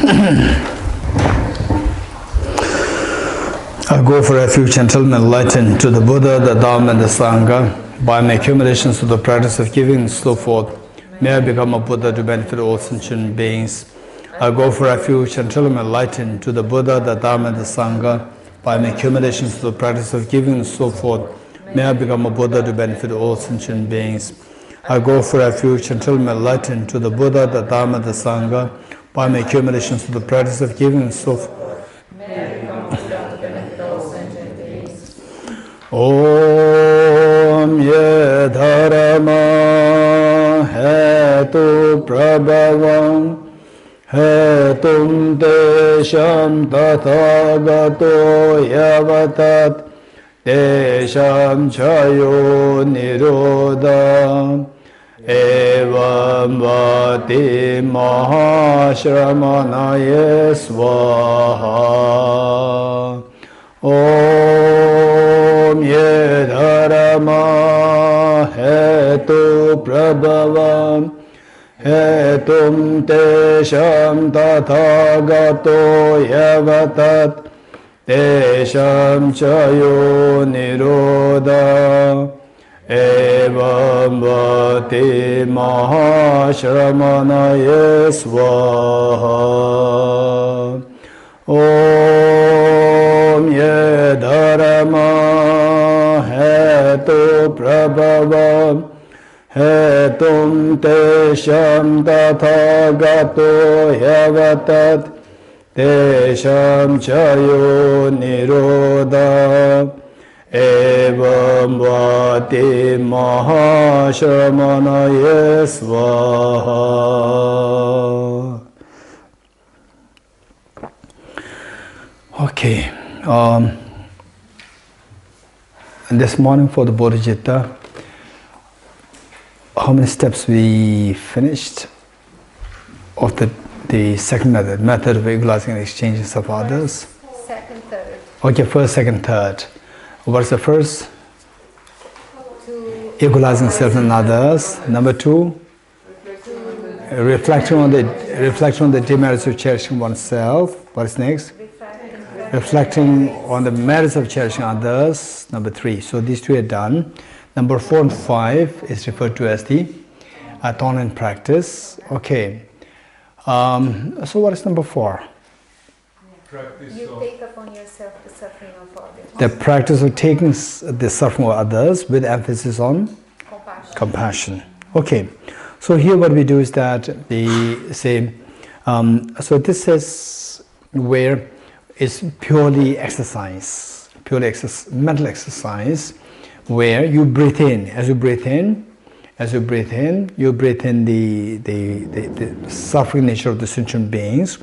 I go for refuge and tell enlightened to the Buddha, the Dhamma, and the Sangha. By my accumulations to the practice of giving and so forth, may I become a Buddha to benefit all sentient beings. I go for refuge and tell enlightened to the Buddha, the Dhamma, and the Sangha. By my accumulations to the practice of giving and so forth, may I become a Buddha to benefit all sentient beings. I go for refuge and tell enlightened to the Buddha, the Dhamma, the Sangha. By my accumulations to the practice of giving and so forth, Om ye dharma hetu prabhavam hetum tesham tathagato yavatat tesham chayo nirodha evam vati mahashramanaye svaha. Om ye dharma hetu prabhavam hetum tesham tathagato yavatat tesham chayo nirodha evam vati mahashramanaye svaha. Om ye dharma hetu prabhavam hetum tesham tathagato yavatat tesham chayo nirodha evam vati mahashramanaye svaha. Okay, and this morning for the Bodhicitta, how many steps we finished of the second method of equalizing and exchanging of others? Second, third. Okay, first, second, third. What's the first? Equalizing self and others. Number two, reflecting on the demerits of cherishing oneself. What is next? Reflecting on the merits of cherishing others. Number three. So these two are done. Number 4 and 5 is referred to as the thorn in practice. Okay. So what is number 4? You take upon yourself the suffering of others. The practice of taking the suffering of others with emphasis on compassion. Okay. So here what we do is that they say, so this is where it's purely exercise, mental exercise, where you breathe in. As you breathe in, you breathe in the suffering nature of the sentient beings.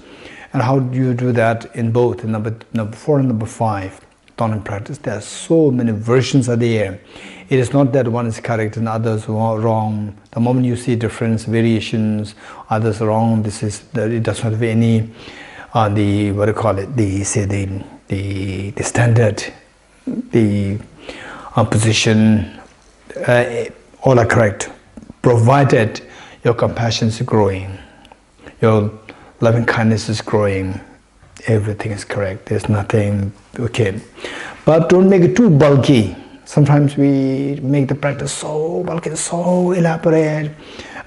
And how do you do that in both in number 4 and number 5? Thorn in practice. There are so many versions are there. It is not that one is correct and others are wrong. The moment you see difference, variations, others are wrong. It does not have any the standard, the position, all are correct, provided your compassion is growing, your loving kindness is growing, everything is correct, there's nothing, okay. But don't make it too bulky. Sometimes we make the practice so bulky, so elaborate.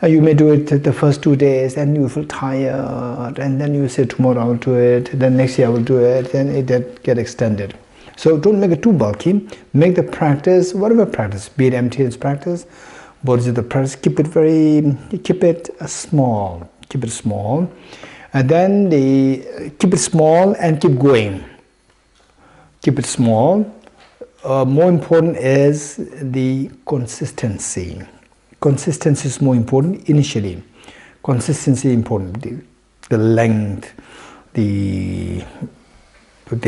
You may do it the first 2 days and you feel tired, and then you say tomorrow I will do it, then next year I will do it, then it get extended. So don't make it too bulky. Make the practice, whatever practice, be it emptiness practice, Bodhicitta practice, keep it small, and then keep it small and keep going. Keep it small. More important is the consistency. Consistency is more important initially. Consistency is important. The length, the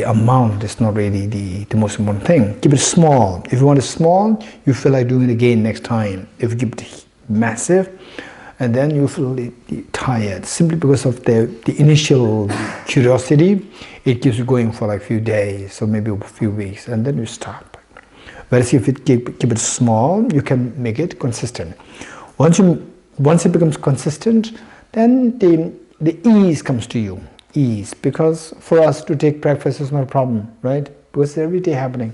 amount is not really the most important thing. Keep it small. If you want it small, you feel like doing it again next time. If you keep it massive, and then you feel tired simply because of the initial curiosity. It keeps you going for like a few days or maybe a few weeks, and then you stop. Whereas if you keep it small, you can make it consistent. Once it becomes consistent, then the ease comes to you. ease, because for us to take breakfast is not a problem, right? Because it's every day happening.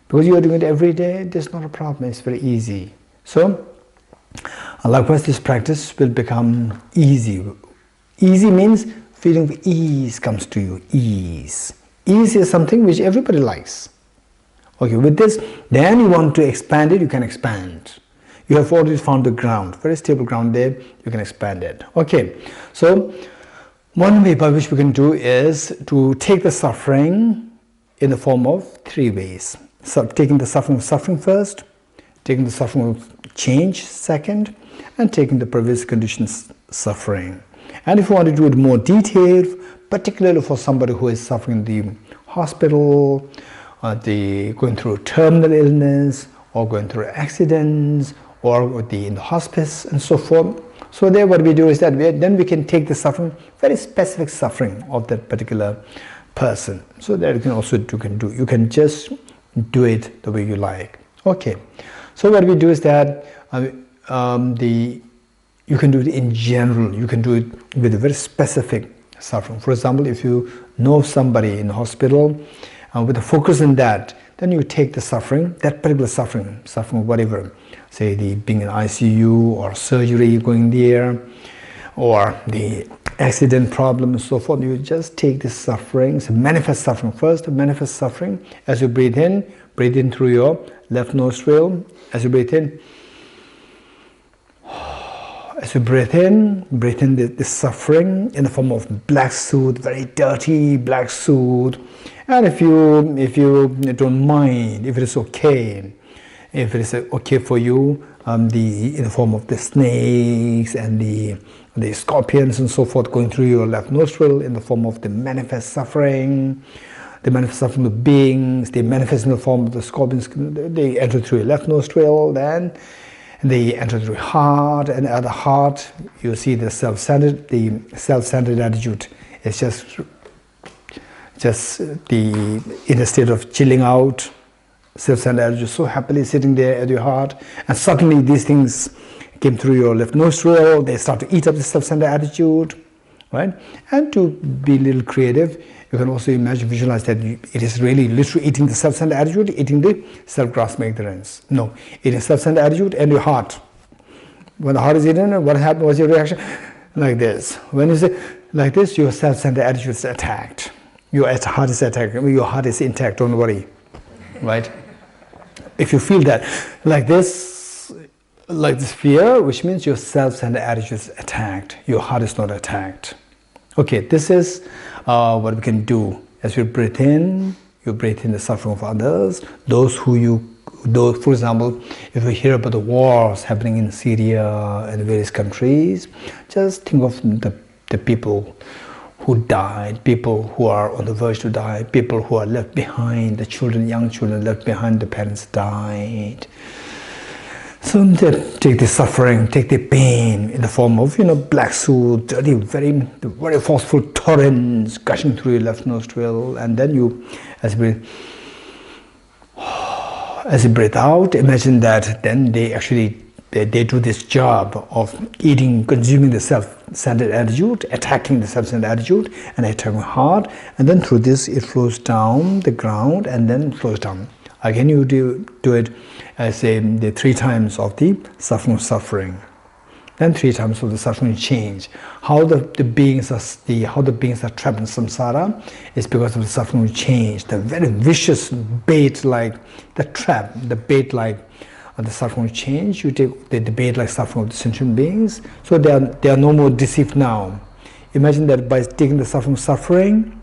Because you are doing it every day, that's not a problem, it's very easy. So, likewise, this practice will become easy. Easy means feeling of ease comes to you, ease. Ease is something which everybody likes. Okay, with this, then you want to expand it, you can expand. You have already found the ground, very stable ground there, you can expand it. Okay, so one way by which we can do is to take the suffering in the form of three ways. So taking the suffering of suffering first, taking the suffering of change second, and taking the previous conditions suffering. And if you want to do it more detailed, particularly for somebody who is suffering in the hospital, going through terminal illness, or going through accidents, or in the hospice, and so forth. So there what we do is that then we can take the suffering, very specific suffering of that particular person. So that you can also you can just do it the way you like. Okay. So what we do is that you can do it in general. You can do it with a very specific suffering. For example, if you know somebody in the hospital, with a focus on that, then you take the suffering, that particular suffering whatever, say the being in ICU or surgery going there, or the accident problem and so forth. You just take the suffering, so manifest suffering first. Manifest suffering as you breathe in through your left nostril. As you breathe in, the suffering in the form of black soot, very dirty black soot. And if you don't mind, if it is okay, for you, in the form of the snakes and the scorpions and so forth going through your left nostril in the form of the manifest suffering, of beings, they manifest in the form of the scorpions, they enter through your left nostril, then they enter through your heart, and at the heart you see the self-centered attitude. It's just in a state of chilling out, self-centered attitude, so happily sitting there at your heart, and suddenly these things came through your left nostril, they start to eat up the self-centered attitude, right? And to be a little creative, you can also visualize that it is really literally eating the self-centered attitude, eating the self-grasping ignorance. No, eating self-centered attitude and your heart. When the heart is eaten, what happened? What's your reaction? Like this. When you say like this, your self-centered attitude is attacked. Your heart is attacked. Your heart is intact, don't worry. Right? If you feel that, like this fear, which means your self-centered attitude is attacked. Your heart is not attacked. Okay, this is what we can do. As you breathe in the suffering of others, those, for example, if you hear about the wars happening in Syria and various countries, just think of the people who died, people who are on the verge to die, people who are left behind, the children, young children left behind, the parents died. So take the suffering, take the pain in the form of, black soot, dirty, very forceful torrents gushing through your left nostril, and then as you breathe out, imagine that then they do this job of consuming the self-centered attitude, attacking the self-centered attitude, and attacking hard, and then through this it flows down the ground and then flows down. Again, you do it as the 3 times of the suffering. Then 3 times of the suffering change. How the beings are trapped in samsara is because of the suffering change. The very vicious bait-like, the trap, the bait-like of the suffering change. You take the bait-like suffering of the sentient beings, so they are no more deceived now. Imagine that by taking the suffering,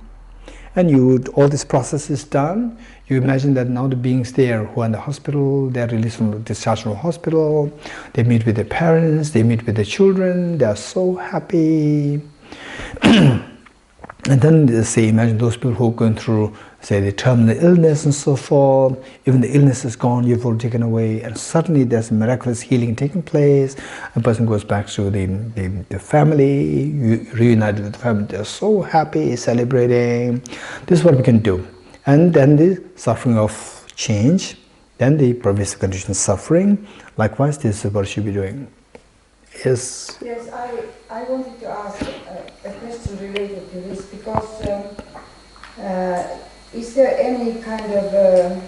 and all this process is done. You imagine that now the beings there who are in the hospital, they are released from discharge from the hospital, they meet with their parents, they meet with their children, they are so happy. And then imagine those people who are going through, the terminal illness and so forth. Even the illness is gone, you've all taken away, and suddenly there's a miraculous healing taking place. A person goes back to the family, reunited with the family, they're so happy, celebrating. This is what we can do. And then the suffering of change, then the pervasive condition suffering. Likewise, this is what you should be doing. Yes. Yes, I wanted to ask a question related to this because is there any kind of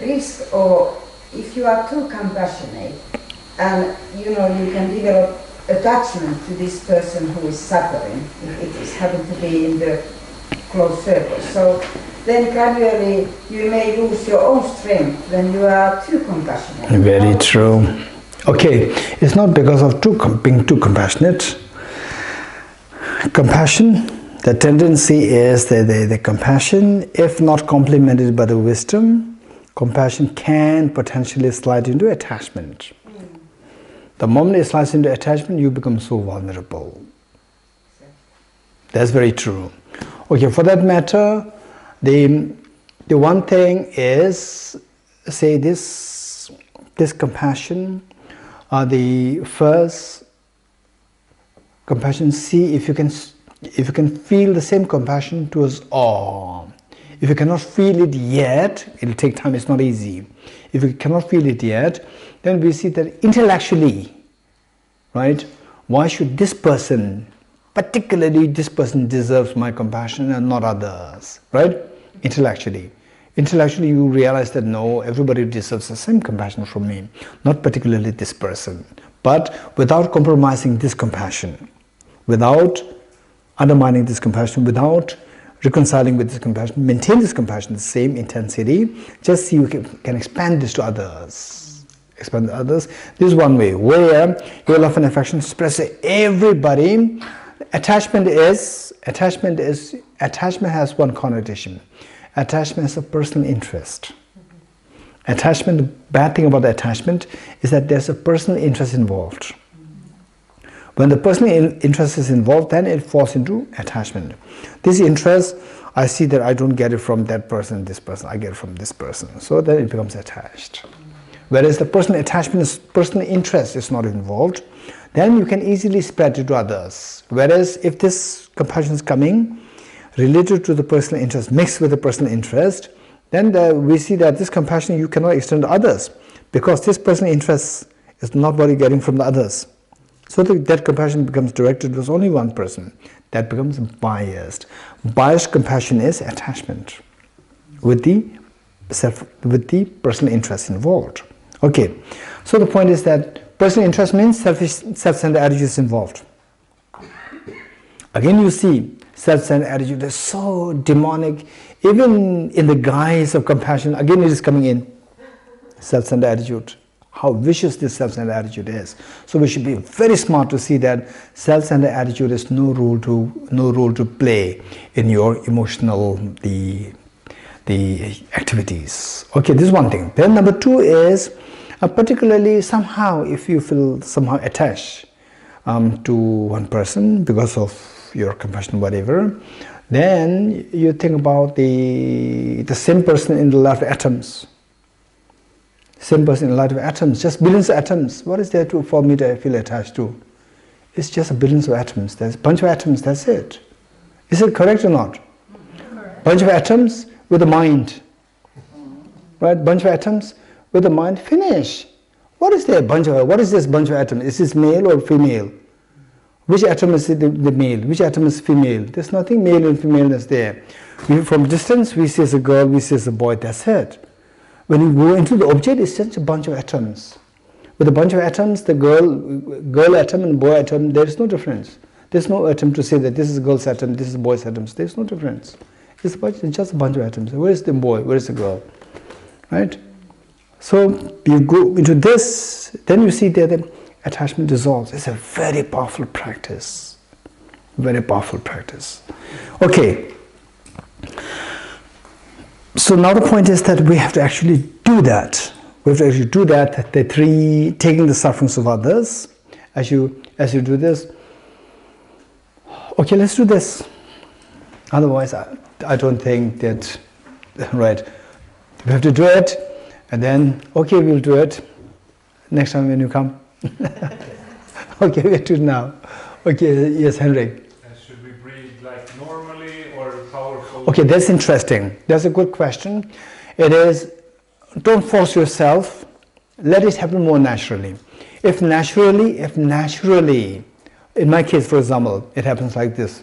risk, or if you are too compassionate and you can develop attachment to this person who is suffering, if it is happen to be in the close circle, so then gradually you may lose your own strength when you are too compassionate. Very true. Okay, it's not because of being too compassionate. Compassion, the tendency is the compassion, if not complemented by the wisdom, compassion can potentially slide into attachment. The moment it slides into attachment, you become so vulnerable. That's very true. Okay, for that matter, the one thing is, say this compassion, the first compassion, see if you can feel the same compassion towards all. If you cannot feel it yet, it will take time, it's not easy. If you cannot feel it yet, then we see that intellectually, right, why should this person, particularly this person, deserves my compassion and not others, right? Intellectually you realize that no, everybody deserves the same compassion from me, not particularly this person. But without compromising this compassion, without undermining this compassion, without reconciling with this compassion, maintain this compassion, the same intensity, just see you can expand this to others. Expand to others. This is one way where your love and affection express to everybody. Attachment has one connotation. Attachment is a personal interest. Attachment, the bad thing about the attachment is that there's a personal interest involved. When the personal interest is involved, then it falls into attachment. This interest, I see that I don't get it from that person, this person, I get it from this person. So then it becomes attached. Whereas the personal attachment, personal interest is not involved, then you can easily spread it to others. Whereas if this compassion is coming related to the personal interest, mixed with the personal interest, then we see that this compassion you cannot extend to others, because this personal interest is not what you're getting from the others. So that compassion becomes directed towards only one person. That becomes biased. Biased compassion is attachment with the personal interest involved. Okay, so the point is that personal interest means self-centered attitude is involved. Again, you see, self-centered attitude is so demonic, even in the guise of compassion. Again, it is coming in. Self-centered attitude. How vicious this self-centered attitude is. So we should be very smart to see that self-centered attitude is no role to play in your emotional the activities. Okay, this is one thing. Then number two is particularly somehow if you feel somehow attached to one person because of your compassion, whatever, then you think about the same person in the light of atoms. Same person in the light of atoms, just billions of atoms. What is there for me to feel attached to? It's just billions of atoms. There's a bunch of atoms, that's it. Is it correct or not? Correct. Bunch of atoms with a mind. Right? Bunch of atoms with a mind, finish. What is there? What is this bunch of atoms? Is this male or female? Which atom is the male? Which atom is female? There's nothing male and femaleness there. From distance, we see as a girl, we see as a boy, that's it. When you go into the object, it's just a bunch of atoms. With a bunch of atoms, the girl atom and boy atom, there is no difference. There's no atom to say that this is a girl's atom, this is a boy's atom. There's no difference. It's just a bunch of atoms. Where is the boy? Where is the girl? Right? So you go into this, then you see that the attachment dissolves. It's a very powerful practice. Very powerful practice. Okay. So now the point is that we have to actually do that. We have to actually do that. The three, taking the sufferings of others. As you do this, okay, let's do this. Otherwise, I don't think that, right? We have to do it, and then okay, we'll do it next time when you come. Okay, we'll do it now. Okay, yes, Henrik. Should we breathe like normally or powerful? Okay, that's interesting. That's a good question. It is, don't force yourself. Let it happen more naturally. If naturally, in my case, for example, it happens like this.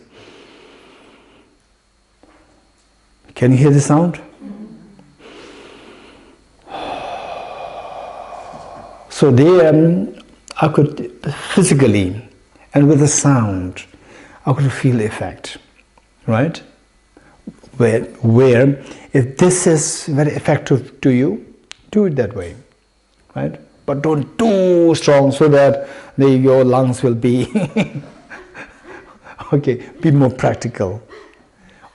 Can you hear the sound? So there, I could physically, and with the sound, I could feel the effect, right? Where if this is very effective to you, do it that way, right? But don't too strong so that your lungs will be, okay, be more practical.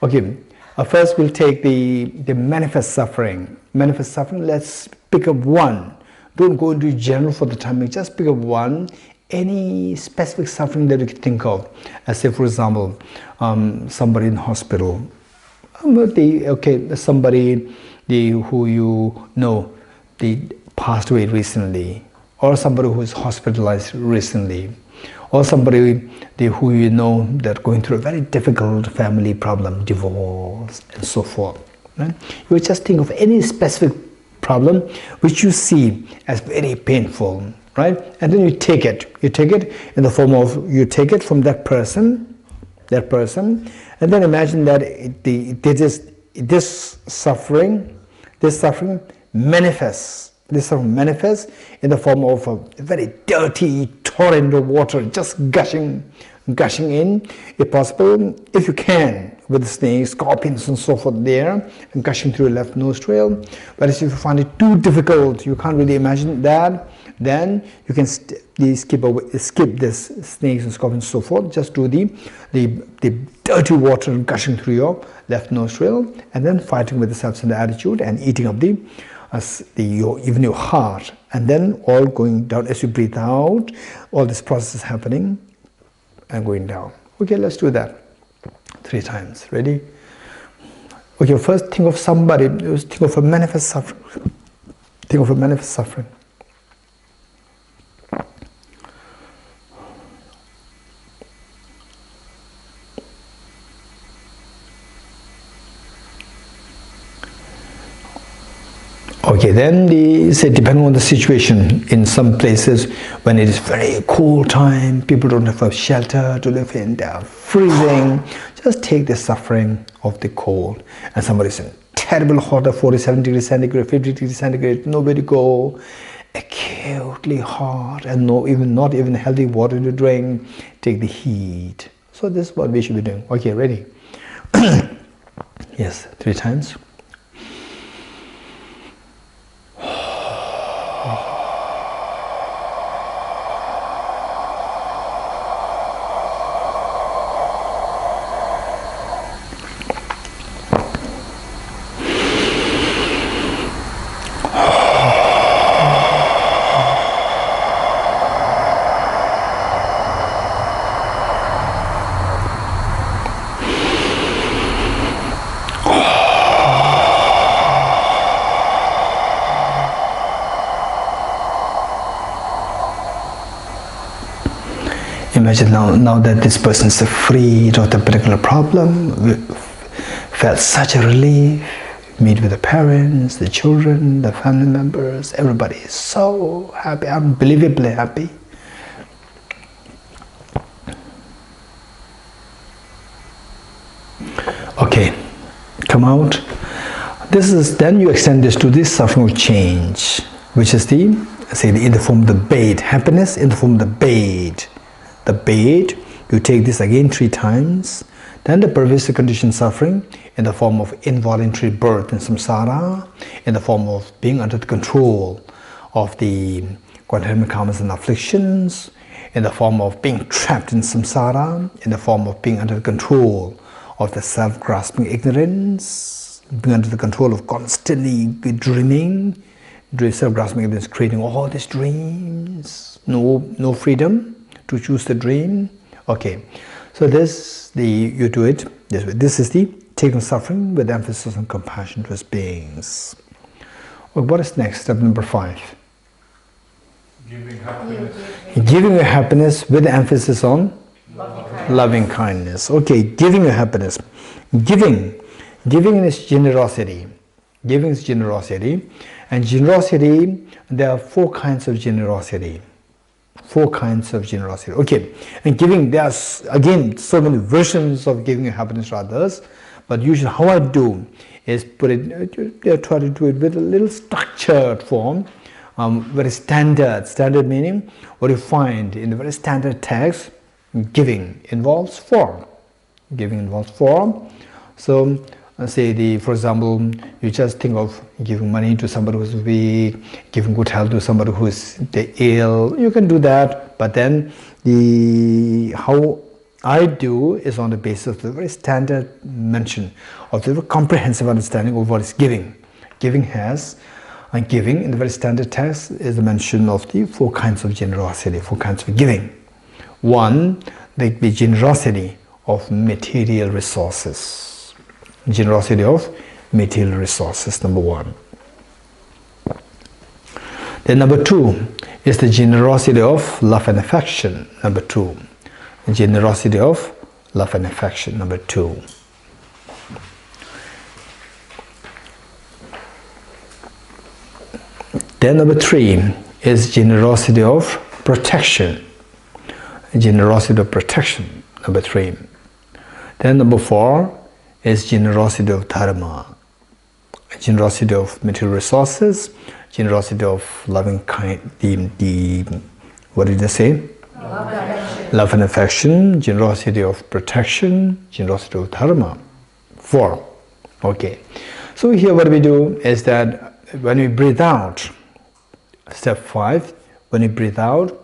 Okay, first we'll take the manifest suffering. Manifest suffering, let's pick up one. Don't go into general for the time being, just pick up one, any specific suffering that you can think of. As say, for example, somebody in hospital, somebody who you know, they passed away recently, or somebody who is hospitalized recently, or somebody who you know that going through a very difficult family problem, divorce, and so forth. Right? You just think of any specific problem which you see as very painful, right? And then you take it in the form of, you take it from that person, and then imagine that this suffering manifests in the form of a very dirty torrent of water just gushing in, if possible, if you can, with snakes, scorpions and so forth there, and gushing through your left nostril. But if you find it too difficult, you can't really imagine that, then you can skip this snakes and scorpions and so forth. Just do the dirty water gushing through your left nostril, and then fighting with the self-centered attitude and eating up even your heart, and then all going down as you breathe out. All this process is happening and going down. Okay, let's do that 3 times. Ready? Okay, first think of somebody, think of a manifest suffering. Think of a manifest suffering. Okay, then say depending on the situation, in some places when it is very cold time, people don't have a shelter to live in, they are freezing, just take the suffering of the cold. And somebody is in terrible hot, 47 degrees centigrade, 50 degrees centigrade, nowhere to go, acutely hot, and not even healthy water to drink, take the heat. So this is what we should be doing. Okay, ready? Yes, 3 times. Imagine now that this person is freed of the particular problem, felt such a relief, meet with the parents, the children, the family members, everybody is so happy, unbelievably happy. Okay, come out. Then you extend this to this suffering of change, which is in the form of the bait, happiness in the form of the bait. The bait, you take this again 3 times. Then the pervasive conditioned suffering in the form of involuntary birth in samsara, in the form of being under the control of the quaternary karmas and afflictions, in the form of being trapped in samsara, in the form of being under the control of the self-grasping ignorance, being under the control of constantly dreaming, self-grasping ignorance, creating all these dreams, no freedom to choose the dream. Okay, so you do it this way. This is the taking suffering with emphasis on compassion towards beings. Well, what is next? Step number 5. Giving happiness. Giving your happiness with emphasis on loving kindness. Okay, giving your happiness. Giving is generosity. Giving is generosity. And generosity, there are 4 kinds of generosity. 4 kinds of generosity. Okay, and giving, there's again so many versions of giving happiness to others, but usually how I do is put it, try to do it with a little structured form, very standard. Standard meaning what you find in the very standard text. Giving involves form. Giving involves form. So say for example, you just think of giving money to somebody who's weak, giving good health to somebody who's ill. You can do that, but then how I do is on the basis of the very standard mention of the very comprehensive understanding of what is giving. Giving has, and giving in the very standard text is the mention of the 4 kinds of generosity, 4 kinds of giving. 1, the generosity of material resources. Generosity of material resources, number 1. Then number 2 is the generosity of love and affection, number 2. Generosity of love and affection, number 2. Then number 3 is generosity of protection. Generosity of protection, number 3. Then number 4 is generosity of dharma. Generosity of material resources, generosity of loving kind, what did I say? Love and affection, generosity of protection, generosity of dharma. 4. Okay. So here what we do is that when we breathe out, step 5, when you breathe out,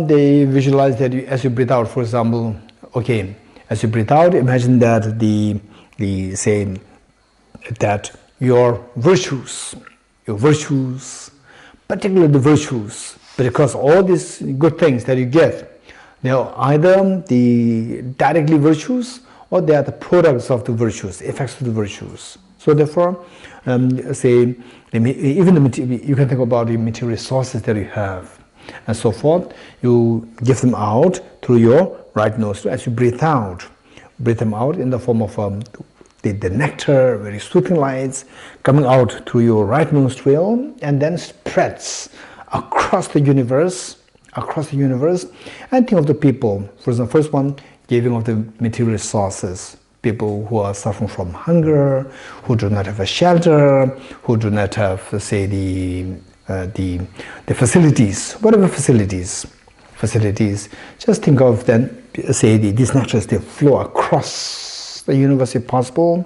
they visualize that as you breathe out, for example, okay, as you breathe out, imagine that say that your virtues, particularly the virtues, because all these good things that you get, they are either the directly virtues or they are the products of the virtues, effects of the virtues. So therefore, say even you can think about the material resources that you have and so forth. You give them out through your right nostril as you breathe out. Breathe them out in the form of the nectar, very soothing lights, coming out through your right nostril and then spreads across the universe. And think of the people. For example, first one, giving of the material resources. People who are suffering from hunger, who do not have a shelter, who do not have, say, the facilities, whatever facilities. Just think of then, say, these nectars, they flow across the universe if possible,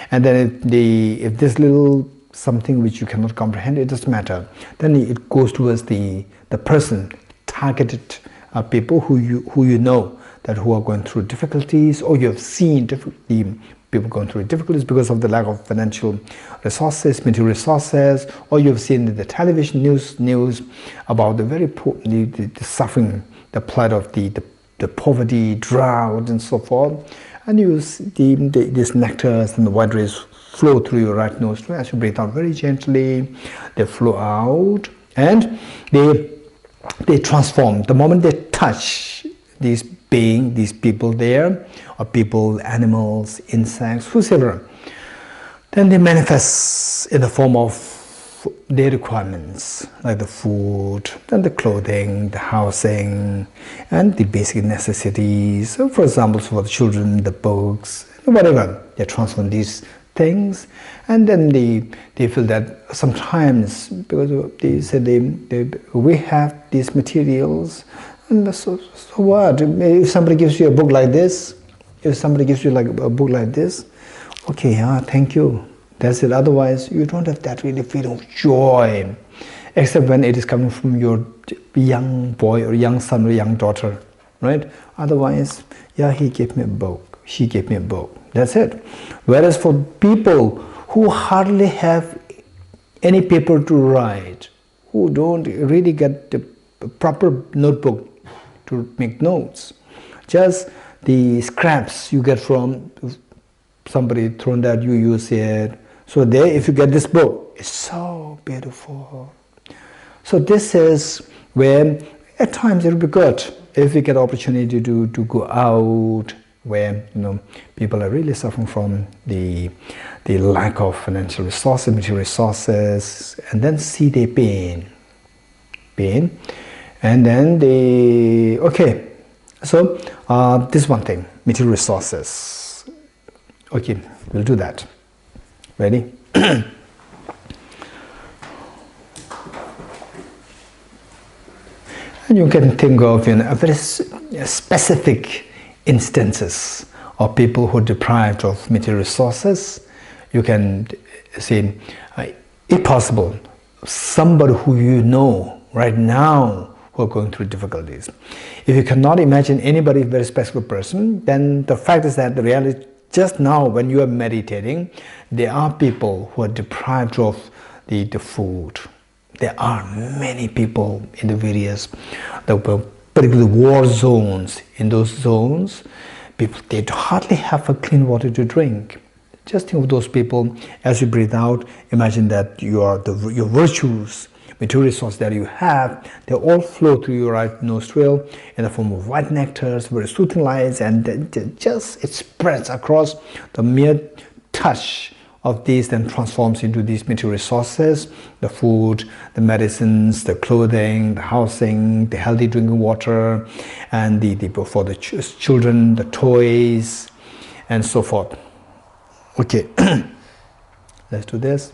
and then if this little something which you cannot comprehend, it doesn't matter. Then it goes towards the person, targeted people who you know that who are going through difficulties, or you have seen people going through difficulties because of the lack of financial resources, material resources, or you have seen in the television news about the very poor, the suffering, the plight of the poverty, drought, and so forth. And you see these nectars and the white rays flow through your right nostril as you breathe out very gently. They flow out and they transform. The moment they touch these people there, or people, animals, insects, whosoever, then they manifest in the form of their requirements, like the food, then the clothing, the housing, and the basic necessities. So for example, for the children, the books, whatever, they transform these things, and then they feel that sometimes, because they said we have these materials, and so what? If somebody gives you a book like this, okay, thank you. That's it. Otherwise, you don't have that really feeling of joy, except when it is coming from your young boy or young son or young daughter, right? Otherwise, yeah, he gave me a book, she gave me a book. That's it. Whereas for people who hardly have any paper to write, who don't really get the proper notebook to make notes, just the scraps you get from somebody thrown that you use it. So there, if you get this book, it's so beautiful. So this is where at times it will be good if we get opportunity to go out where people are really suffering from the lack of financial resources, material resources, and then see their pain, And then so this one thing, material resources. Okay, we'll do that. Ready? And you can think of a very specific instances of people who are deprived of material resources. You can say, if possible, somebody who you know right now who are going through difficulties. If you cannot imagine anybody, very specific person, then the fact is that the reality, just now when you are meditating, there are people who are deprived of the food. There are many people in the various, particularly war zones. In those zones, people, they hardly have a clean water to drink. Just think of those people. As you breathe out, imagine that your virtues, material resources that you have, they all flow through your right nostril in the form of white nectars, very soothing lights, and it spreads across. The mere touch of these then transforms into these material resources: the food, the medicines, the clothing, the housing, the healthy drinking water, and for the children, the toys, and so forth. Okay, let's do this.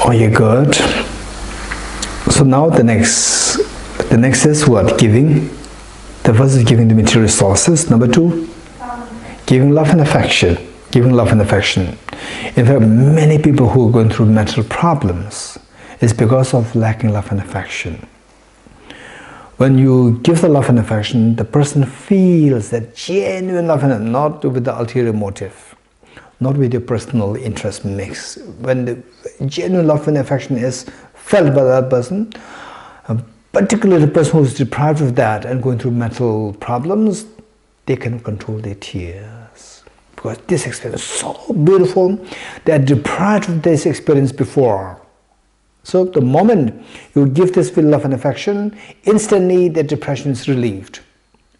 Oh, you're good. So now the next is what? Giving. The first is giving the material resources. Number two, giving love and affection. Giving love and affection. In fact, many people who are going through mental problems is because of lacking love and affection. When you give the love and affection, the person feels that genuine love and not with the ulterior motive, not with your personal interest mix. When the genuine love and affection is felt by that person, particularly the person who is deprived of that and going through mental problems, they can control their tears. Because this experience is so beautiful, they are deprived of this experience before. So the moment you give this with love and affection, instantly the depression is relieved.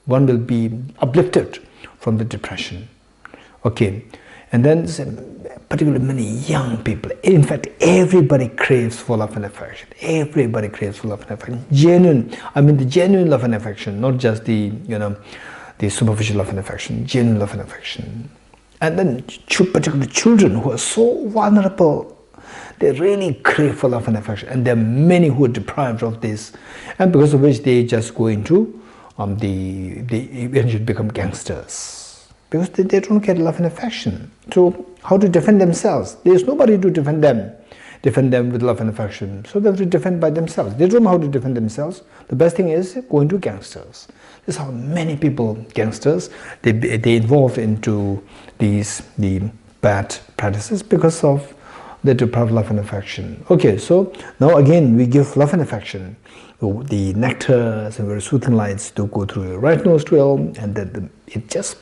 One will be uplifted from the depression. Okay. And then particularly many young people, in fact everybody craves for love and affection. Everybody craves for love and affection. Genuine, I mean the genuine love and affection, not just the superficial love and affection, genuine love and affection. And then particularly children who are so vulnerable, they really crave for love and affection. And there are many who are deprived of this, and because of which they just go into, they eventually become gangsters. Because they don't get love and affection. So how to defend themselves? There is nobody to defend them with love and affection. So they have to defend by themselves. They don't know how to defend themselves. The best thing is going to gangsters. This is how many people, gangsters, they evolve into the bad practices because of the deprived love and affection. Okay, so now again we give love and affection. The nectars and very soothing lights to go through your right nostril, and then it just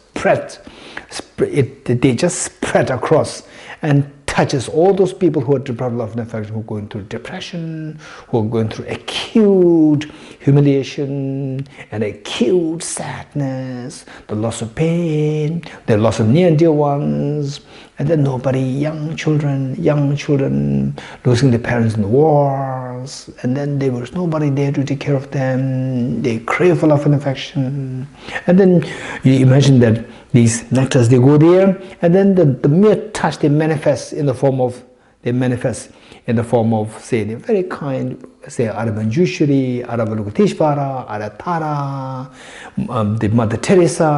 they just spread across and touches all those people who are deprived of love and affection, who are going through depression, who are going through acute humiliation and acute sadness, the loss of pain, the loss of near and dear ones, and then young children losing their parents in the wars, and then there was nobody there to take care of them. They crave for love and affection. And then you imagine that these nectars, they go there, and then the mere touch, they manifest in the form of, say, the very kind, say, Aramanjushri, Aravalokiteshvara, Aratara, the Mother Teresa,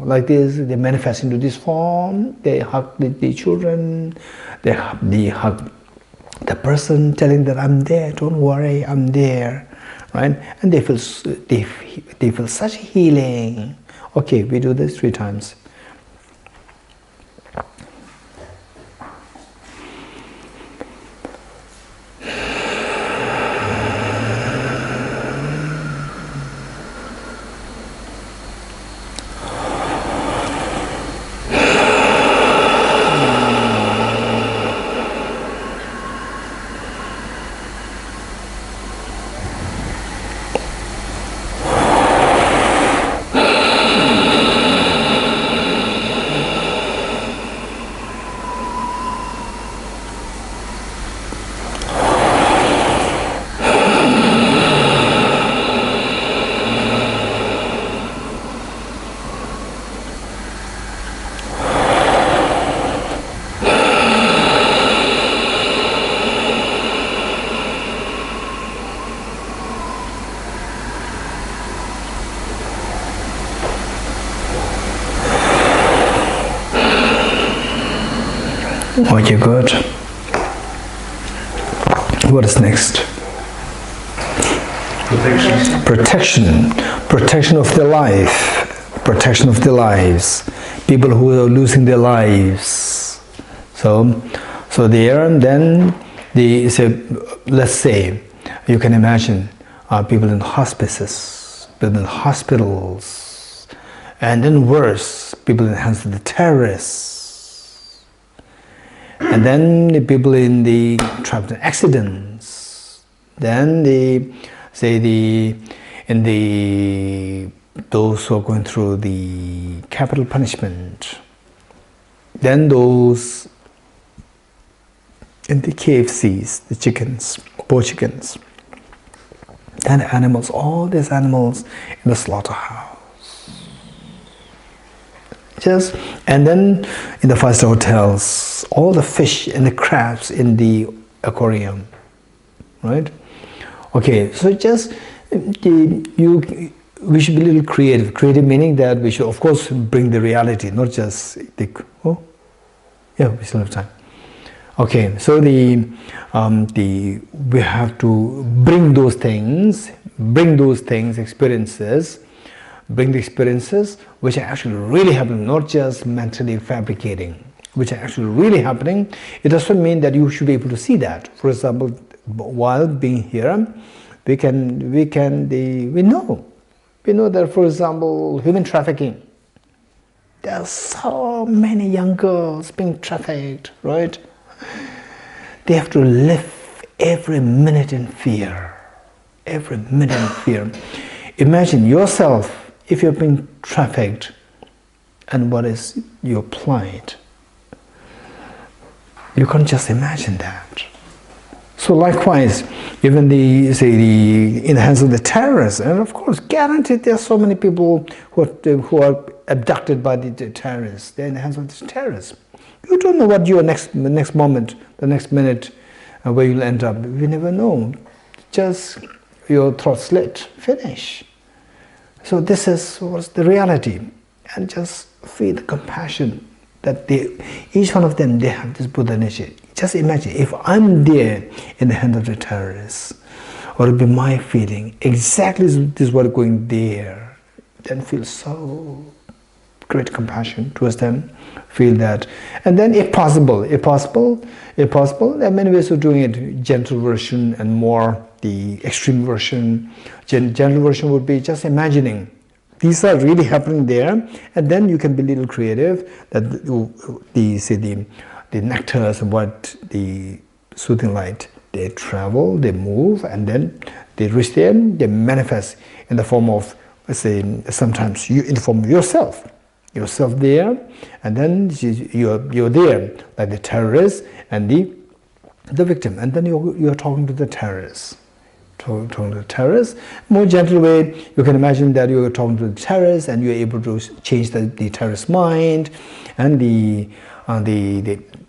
like this. They manifest into this form. They hug the children, they hug the person telling that I'm there, don't worry, I'm there, right? And they feel such healing. Okay, we do this 3 times. Okay, good. What is next? Protection. Protection. Protection of their life. Protection of their lives. People who are losing their lives. So there, and then let's say, you can imagine people in hospices, people in hospitals, and then worse, people in the hands of the terrorists. And then the people in the trapped in accidents. Then those who are going through the capital punishment. Then those in the KFCs, the chickens, poor chickens. Then animals, all these animals in the slaughterhouse. And then in the 5-star hotels, all the fish and the crabs in the aquarium, right? Okay, so we should be a little creative. Creative meaning that we should, of course, bring the reality, not just the. Oh, yeah, we still have time. Okay, so we have to bring those things, experiences. Bring the experiences which are actually really happening, not just mentally fabricating, which are actually really happening. It doesn't mean that you should be able to see that. For example, while being here, we know that, for example, human trafficking. There are so many young girls being trafficked, right? They have to live every minute in fear. Every minute in fear. Imagine yourself if you're being trafficked, and what is your plight? You can't just imagine that. So likewise, even in the hands of the terrorists, and of course, guaranteed there are so many people who are abducted by the terrorists. They're in the hands of the terrorists. You don't know what your next moment, the next minute, where you'll end up. You never know. Just your throat slit, finish. So this was the reality, and just feel the compassion that each one of them, they have this Buddha nature. Just imagine if I'm there in the hands of the terrorists, or it'll be my feeling, exactly this is what going there, then feel so great compassion towards them, feel that, and then if possible, there are many ways of doing it, gentle version and more the extreme version. Gentle version would be just imagining these are really happening there, and then you can be a little creative that the nectars and what the soothing light, they travel, they move, and then they reach there, they manifest in the form of, let's say, sometimes in the form of yourself there, and then you're there, like the terrorist and the victim, and then you're talking to the terrorist. Talking to the terrorist. More gentle way, you can imagine that you're talking to the terrorist and you're able to change the terrorist's mind, and the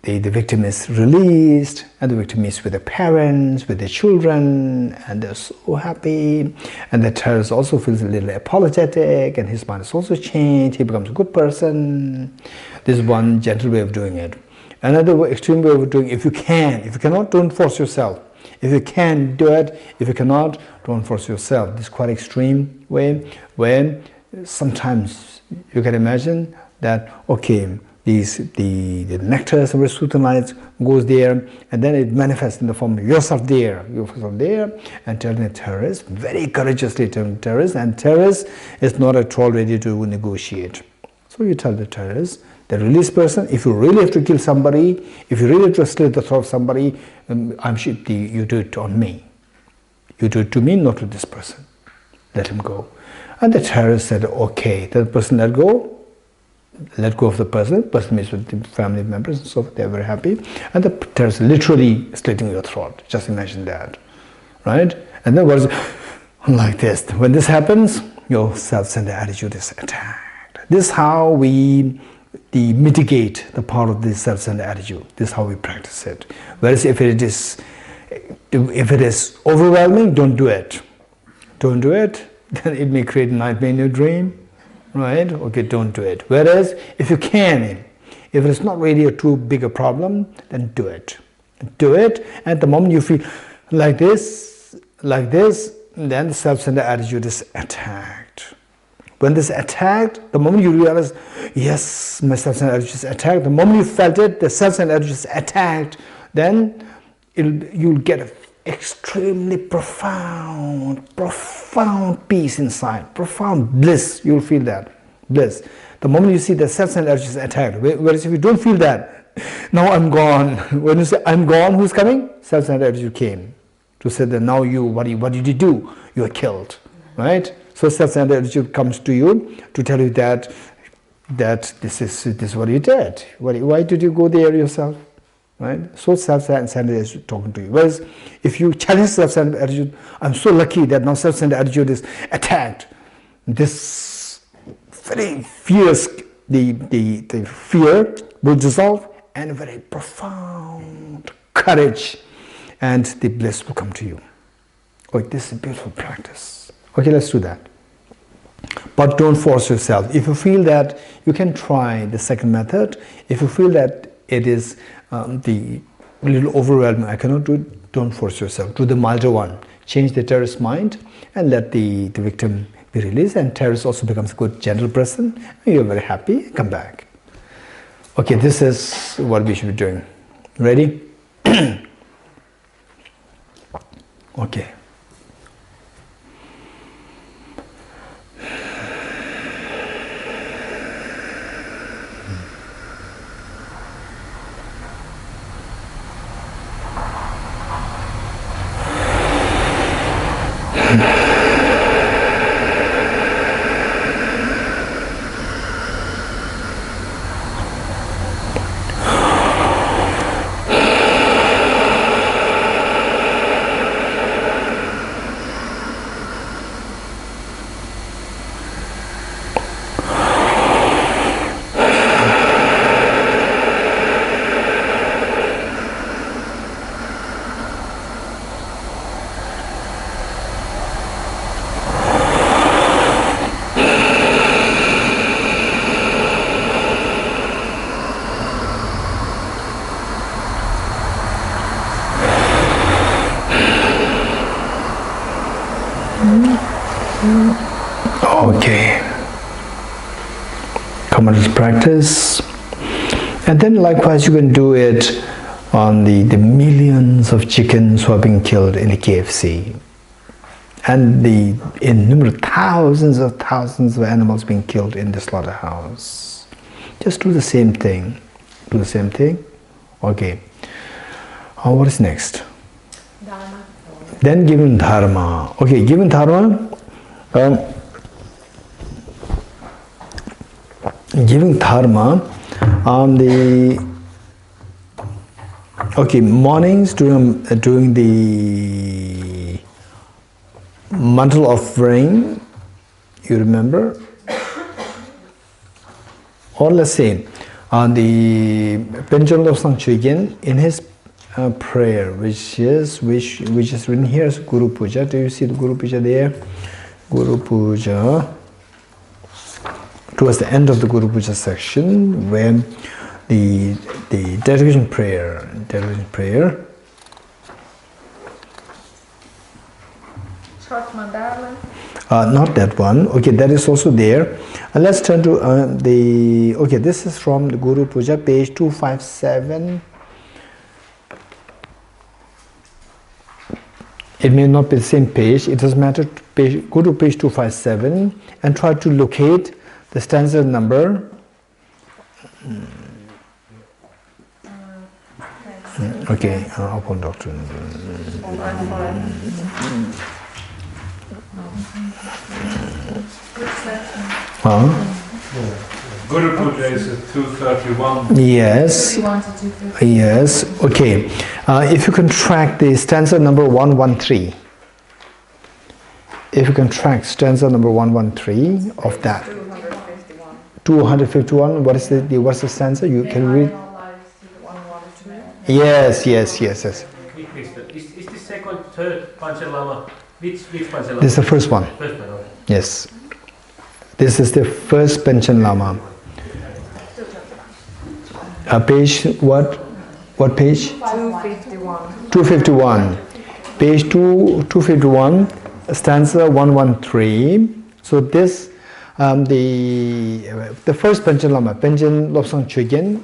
victim is released, and the victim is with the parents, with the children, and they're so happy, and the terrorist also feels a little apologetic, and his mind is also changed, he becomes a good person. This is one gentle way of doing it. Another extreme way of doing, if you can, if you cannot, don't force yourself. If you can, do it. If you cannot, don't force yourself. This is quite extreme way when sometimes you can imagine that, okay, the nectars of Sutanites goes there, and then it manifests in the form of yourself there, and telling the terrorist, very courageously telling the terrorist, and terrorist is not at all ready to negotiate. So you tell the terrorist, the released person, if you really have to kill somebody, if you really have to slit the throat of somebody, I'm sure you do it on me. You do it to me, not to this person. Let him go. And the terrorist said, okay. The person let go of the person. The person meets with the family members and so forth. They're very happy. And the terrorist literally slitting your throat. Just imagine that. Right? And then what is like this. When this happens, your self-centered attitude is attacked. This is how we mitigate the power of this self-centered attitude. This is how we practice it. Whereas if it is overwhelming, don't do it. Don't do it. Then it may create a nightmare in your dream. Right? Okay, don't do it. Whereas if you can, if it's not really too big a problem, then do it. Do it. And the moment you feel like this, then the self-centered attitude is attacked. When this is attacked, the moment you realize, yes, my self-centered attitude is attacked, the moment you felt it, the self-centered attitude is attacked, then you'll get an extremely profound peace inside, profound bliss. You'll feel that bliss. The moment you see the self-centered attitude is attacked, whereas if you don't feel that, now I'm gone. When you say I'm gone, who's coming? Self-centered attitude came to say that now what did you do? You are killed, right? So self-centered attitude comes to you to tell you that this is what you did. Why did you go there yourself? Right? So self-centered attitude talking to you. Whereas if you challenge self-centered attitude, I'm so lucky that now self-centered attitude is attacked. This very fierce, the fear will dissolve, and a very profound courage, and the bliss will come to you. Oh, this is a beautiful practice. Okay, let's do that. But don't force yourself. If you feel that, you can try the second method. If you feel that it is a little overwhelming, I cannot do it, don't force yourself. Do the milder one. Change the terrorist's mind and let the victim be released, and terrorist also becomes a good, gentle person, and you're very happy, come back. Okay, this is what we should be doing. Ready? Okay. Okay, come on to practice, and then likewise you can do it on the millions of chickens who are being killed in the KFC, and the innumerable thousands of animals being killed in the slaughterhouse. Just do the same thing. Do the same thing. Okay. What is next? Dharma. Then given dharma. Okay, given dharma. Giving dharma on mornings during the mantle offering, you remember, or let's say on the Benjamin of Sang Chuigin, in his prayer, which is written here as Guru Puja. Do you see the Guru Puja there? Guru Puja. Towards the end of the Guru Puja section, when the dedication prayer. Dedication prayer. Short mandala. Not that one. Okay, that is also there. Let's turn to the. Okay, this is from the Guru Puja, page 257. It may not be the same page. It doesn't matter. Go to page 257 and try to locate the stanza number. Okay, upon doctrine. Guru Puja is 231. Yes. Yes. Okay. If you can track the stanza number 113. If you can track stanza number 113 of that. 251. What is what's the stanza? You can read. Yes. Is the second, third Panchalama? Which Panchalama? This is the first one. First one, okay. Yes. This is the first Panchen Lama. Page what? What page? 251. 251. Page 251, stanza 113. So this, the first Panchen Lama, Panchen Lobsang Chogyен,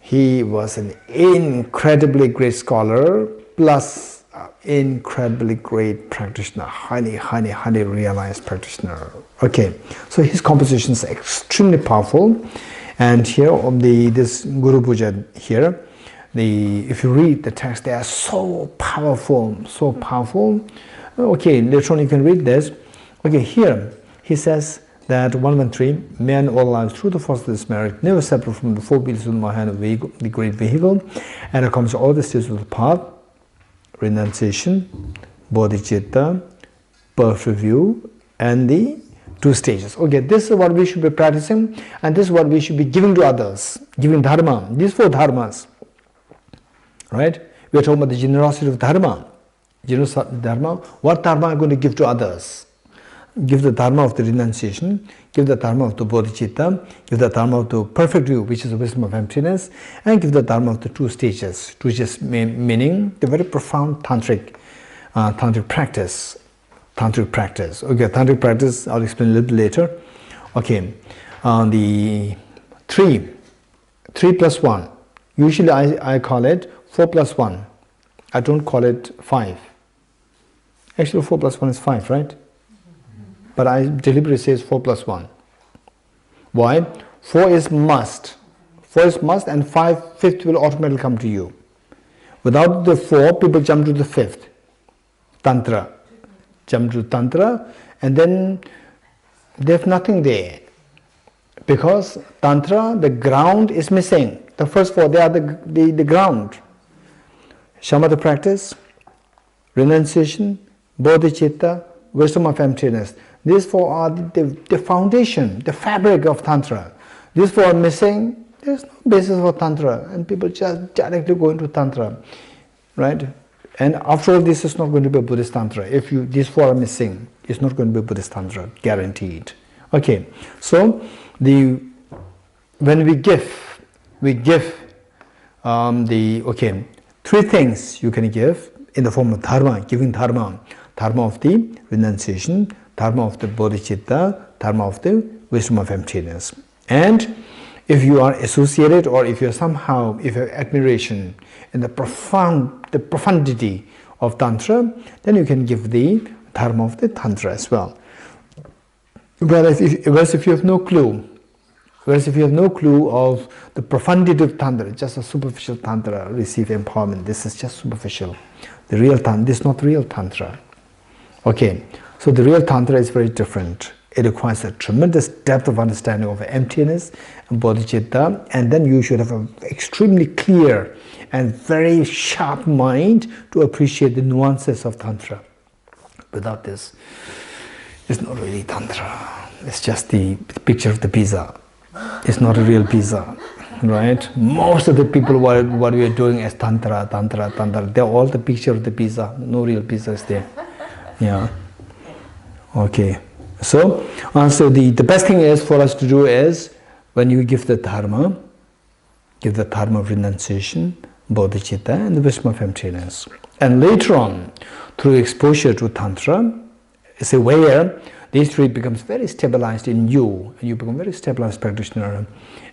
he was an incredibly great scholar, plus incredibly great practitioner, highly realized practitioner. Okay, so his compositions are extremely powerful, and here on this Guru Puja here, if you read the text, they are so powerful. Okay, later on you can read this. Okay, here he says that 113, man all lives through the force of this merit, never separate from the four wheels of the Mahayana vehicle, the great vehicle, and accomplishes all the stages of the path: renunciation, bodhicitta, perfect view, and the 2 stages. Okay, this is what we should be practicing, and this is what we should be giving to others, giving dharma, these 4 dharmas. Right? We are talking about the generosity of dharma. Generosity of dharma. What dharma are you going to give to others? Give the dharma of the renunciation, give the dharma of the bodhicitta, give the dharma of the perfect view, which is the wisdom of emptiness, and give the dharma of the 2 stages. 2 stages meaning the very profound tantric practice. Okay, tantric practice I'll explain a little bit later. Okay, the 3 plus 1. Usually I call it 4 plus 1. I don't call it 5. Actually 4 plus 1 is 5, right? But I deliberately say 4 plus 1. Why? 4 is must. 4 is must, and 5th will automatically come to you. Without the 4, people jump to the 5th. Tantra. Jump to Tantra, and then they have nothing there. Because Tantra, the ground is missing. The first 4, they are the ground. Shamatha practice, renunciation, bodhicitta, wisdom of emptiness. These 4 are the foundation, the fabric of Tantra. These 4 are missing, there's no basis for Tantra, and people just directly go into Tantra, right? And after all, this is not going to be a Buddhist Tantra. If these 4 are missing, it's not going to be a Buddhist Tantra, guaranteed. Okay, so when we give 3 things you can give in the form of dharma, giving dharma. Dharma of the renunciation, dharma of the bodhicitta, dharma of the wisdom of emptiness. And if you are associated, or if you have admiration in the profundity of Tantra, then you can give the dharma of the Tantra as well. Whereas if you have no clue, of the profundity of Tantra, just a superficial Tantra, receive empowerment, this is just superficial. The real Tantra, this is not real Tantra. Okay, so the real Tantra is very different. It requires a tremendous depth of understanding of emptiness and bodhicitta, and then you should have an extremely clear and very sharp mind to appreciate the nuances of Tantra. Without this, it's not really Tantra. It's just the picture of the pizza. It's not a real pizza, right? Most of the people, what we are doing is Tantra. They're all the picture of the pizza. No real pizza is there. Yeah. Okay. So the best thing is for us to do is when you give the dharma of renunciation, bodhicitta, and the wisdom of emptiness. And later on, through exposure to Tantra, it's a where these three becomes very stabilized in you, and you become very stabilized practitioner.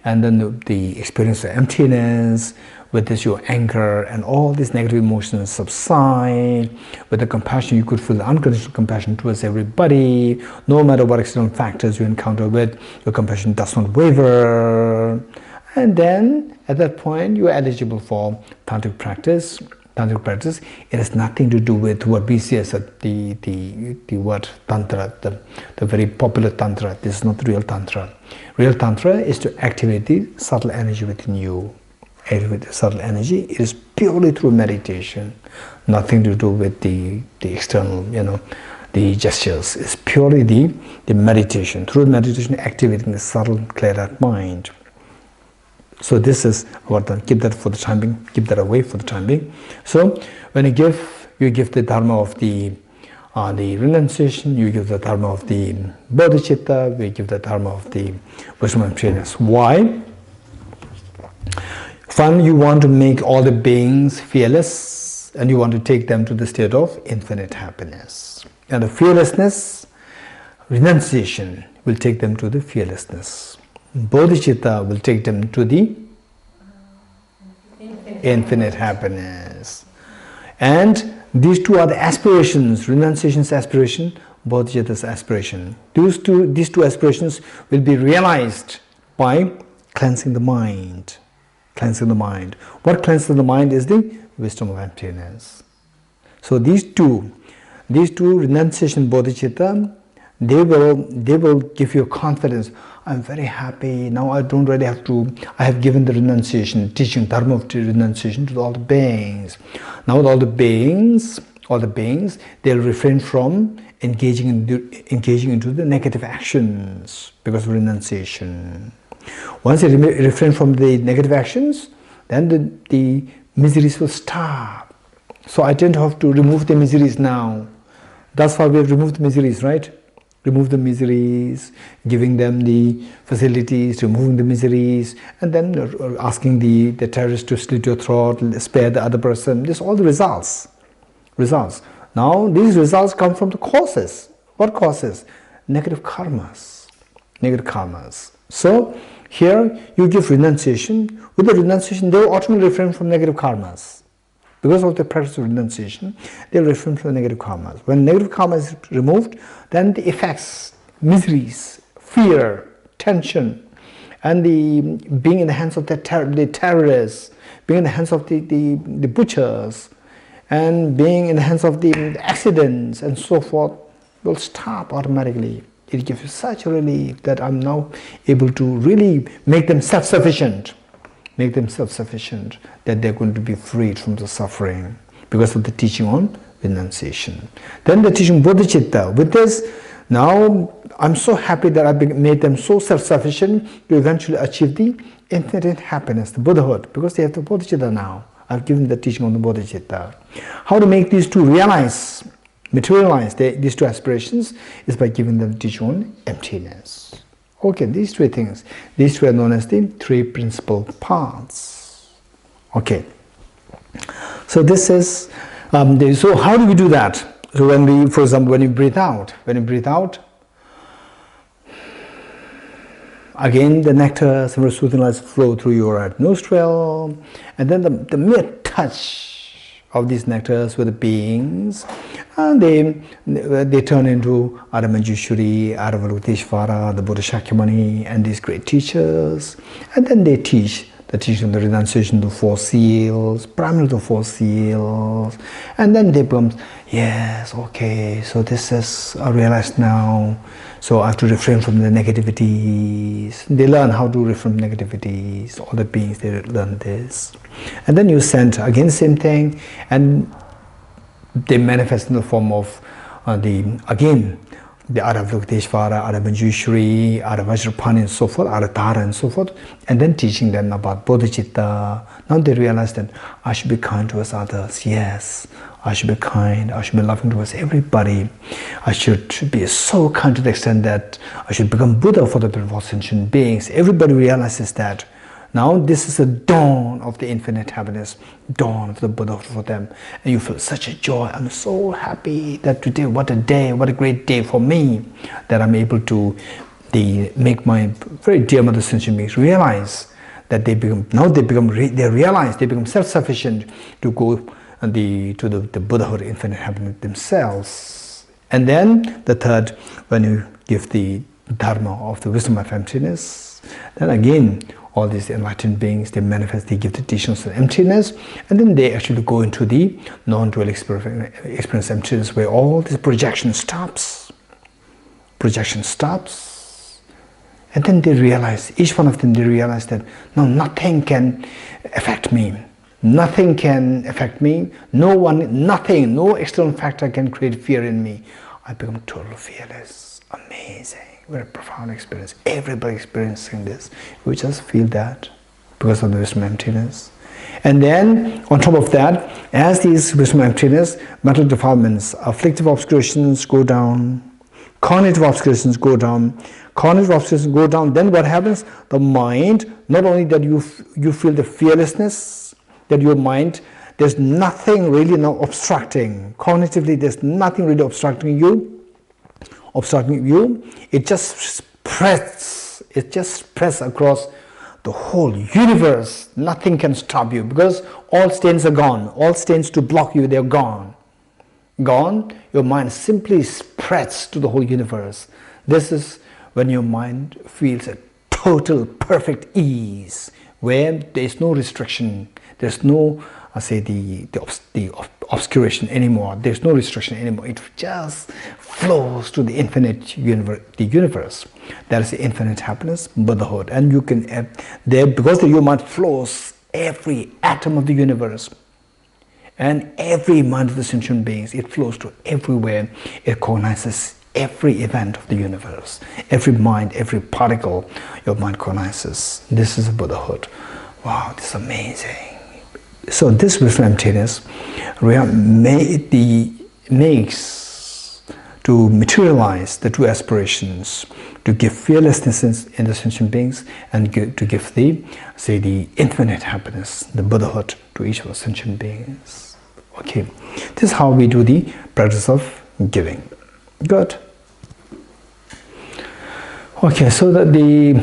And then the experience of emptiness, with this your anger and all these negative emotions subside. With the compassion, you could feel the unconditional compassion towards everybody. No matter what external factors you encounter with, your compassion does not waver. And then, at that point, you are eligible for tantric practice. Tantric practice, it has nothing to do with what we see as the word tantra, the very popular tantra. This is not the real tantra. Real tantra is to activate the subtle energy within you. Activate the subtle energy. It is purely through meditation, nothing to do with the external, the gestures. It's purely the meditation. Through meditation, activating the subtle, clear-eyed mind. So this is what keep that for the time being, keep that away for the time being. So when you give the dharma of the renunciation, you give the dharma of the bodhicitta, we give the dharma of the wisdom and emptiness. Why? One, you want to make all the beings fearless, and you want to take them to the state of infinite happiness. And the fearlessness, renunciation will take them to the fearlessness. Bodhicitta will take them to the infinite happiness. And these two are the aspirations. Renunciation's aspiration, bodhicitta's aspiration. These two aspirations will be realized by cleansing the mind. Cleansing the mind. What cleanses the mind is the wisdom of emptiness. So these two, renunciation, bodhicitta, they will give you confidence. I'm very happy, now I don't really have to, I have given the renunciation, teaching dharma of renunciation to all the beings. Now all the beings, they'll refrain from engaging into the negative actions because of renunciation. Once they refrain from the negative actions, then the miseries will stop. So I tend to have to remove the miseries now. Thus far we have removed the miseries, right? Remove the miseries, giving them the facilities, removing the miseries, and then asking the terrorist to slit your throat, spare the other person. This is all the results. Now these results come from the causes. What causes? Negative karmas. So here you give renunciation. With the renunciation, they will automatically refrain from negative karmas. Because of the practice of renunciation, they will refrain from the negative karmas. When negative karma is removed, then the effects, miseries, fear, tension, and the being in the hands of the terrorists, being in the hands of the butchers, and being in the hands of the accidents and so forth will stop automatically. It gives you such a relief that I'm now able to really make them self-sufficient. That they're going to be freed from the suffering because of the teaching on renunciation. Then the teaching bodhicitta. With this, now I'm so happy that I made them so self-sufficient to eventually achieve the infinite happiness, the Buddhahood, because they have the bodhicitta now. I've given the teaching on the bodhicitta. How to make these two materialize these two aspirations is by giving them the teaching on emptiness. Okay, these three things. These two are known as the three principal paths. Okay. So this is, so how do we do that? So when we, for example, when you breathe out, again the nectar, some soothing lights flow through your right nostril, and then the mere touch of these nectars with the beings, and they turn into Manjushri, Avalokiteshvara, the Buddha Shakyamuni, and these great teachers, and then they teach the teaching of the renunciation of the four seals, primarily the four seals, and then they become, yes, okay, so this is realized now, so I have to refrain from the negativities. They learn how to refrain from negativities, all the beings, they learn this. And then you send again same thing, and they manifest in the form of the Avalokiteshvara, Manjushri, Vajrapani and so forth, Tara and so forth, and then teaching them about bodhicitta. Now they realize that I should be kind towards others, yes. I should be kind, I should be loving towards everybody. I should be so kind to the extent that I should become Buddha for the beautiful sentient beings. Everybody realizes that. Now this is the dawn of the infinite happiness, dawn of the Buddhahood for them. And you feel such a joy. I'm so happy that today, what a day, what a great day for me, that I'm able to make my very dear mother sentient beings realize that they realize they become self-sufficient to go to the Buddhahood, infinite happiness themselves. And then the third, when you give the dharma of the wisdom of emptiness, then again all these enlightened beings, they manifest, they give the teachings of emptiness, and then they actually go into the non-dual experience emptiness, where all this projection stops. Projection stops, and then they realize, each one of them, they realize that no, nothing can affect me. Nothing can affect me. No one, nothing, no external factor can create fear in me. I become totally fearless. Amazing. Very profound experience. Everybody experiencing this. We just feel that because of the wisdom emptiness. And then on top of that, as these wisdom emptiness, mental defilements, afflictive obscurations go down, cognitive obscurations go down, then what happens? The mind, not only that you feel the fearlessness, that your mind, there's nothing really now obstructing. Cognitively, there's nothing really obstructing you. It just spreads across the whole universe. Nothing can stop you, because all stains are gone. All stains to block you, they're gone. Your mind simply spreads to the whole universe. This is when your mind feels a total perfect ease, where there is no restriction, there's no the obscuration anymore. There's no restriction anymore. It just flows to the infinite universe. That is the infinite happiness, Buddhahood. And you can there, because your mind flows every atom of the universe and every mind of the sentient beings. It flows to everywhere. It cognizes every event of the universe, every mind, every particle your mind cognizes. This is Buddhahood. Wow, this is amazing. So this wisdom emptiness makes to materialize the two aspirations, to give fearlessness in the sentient beings, and to give the infinite happiness, the Buddhahood, to each of the sentient beings. Okay, this is how we do the practice of giving. Good. Okay, so that the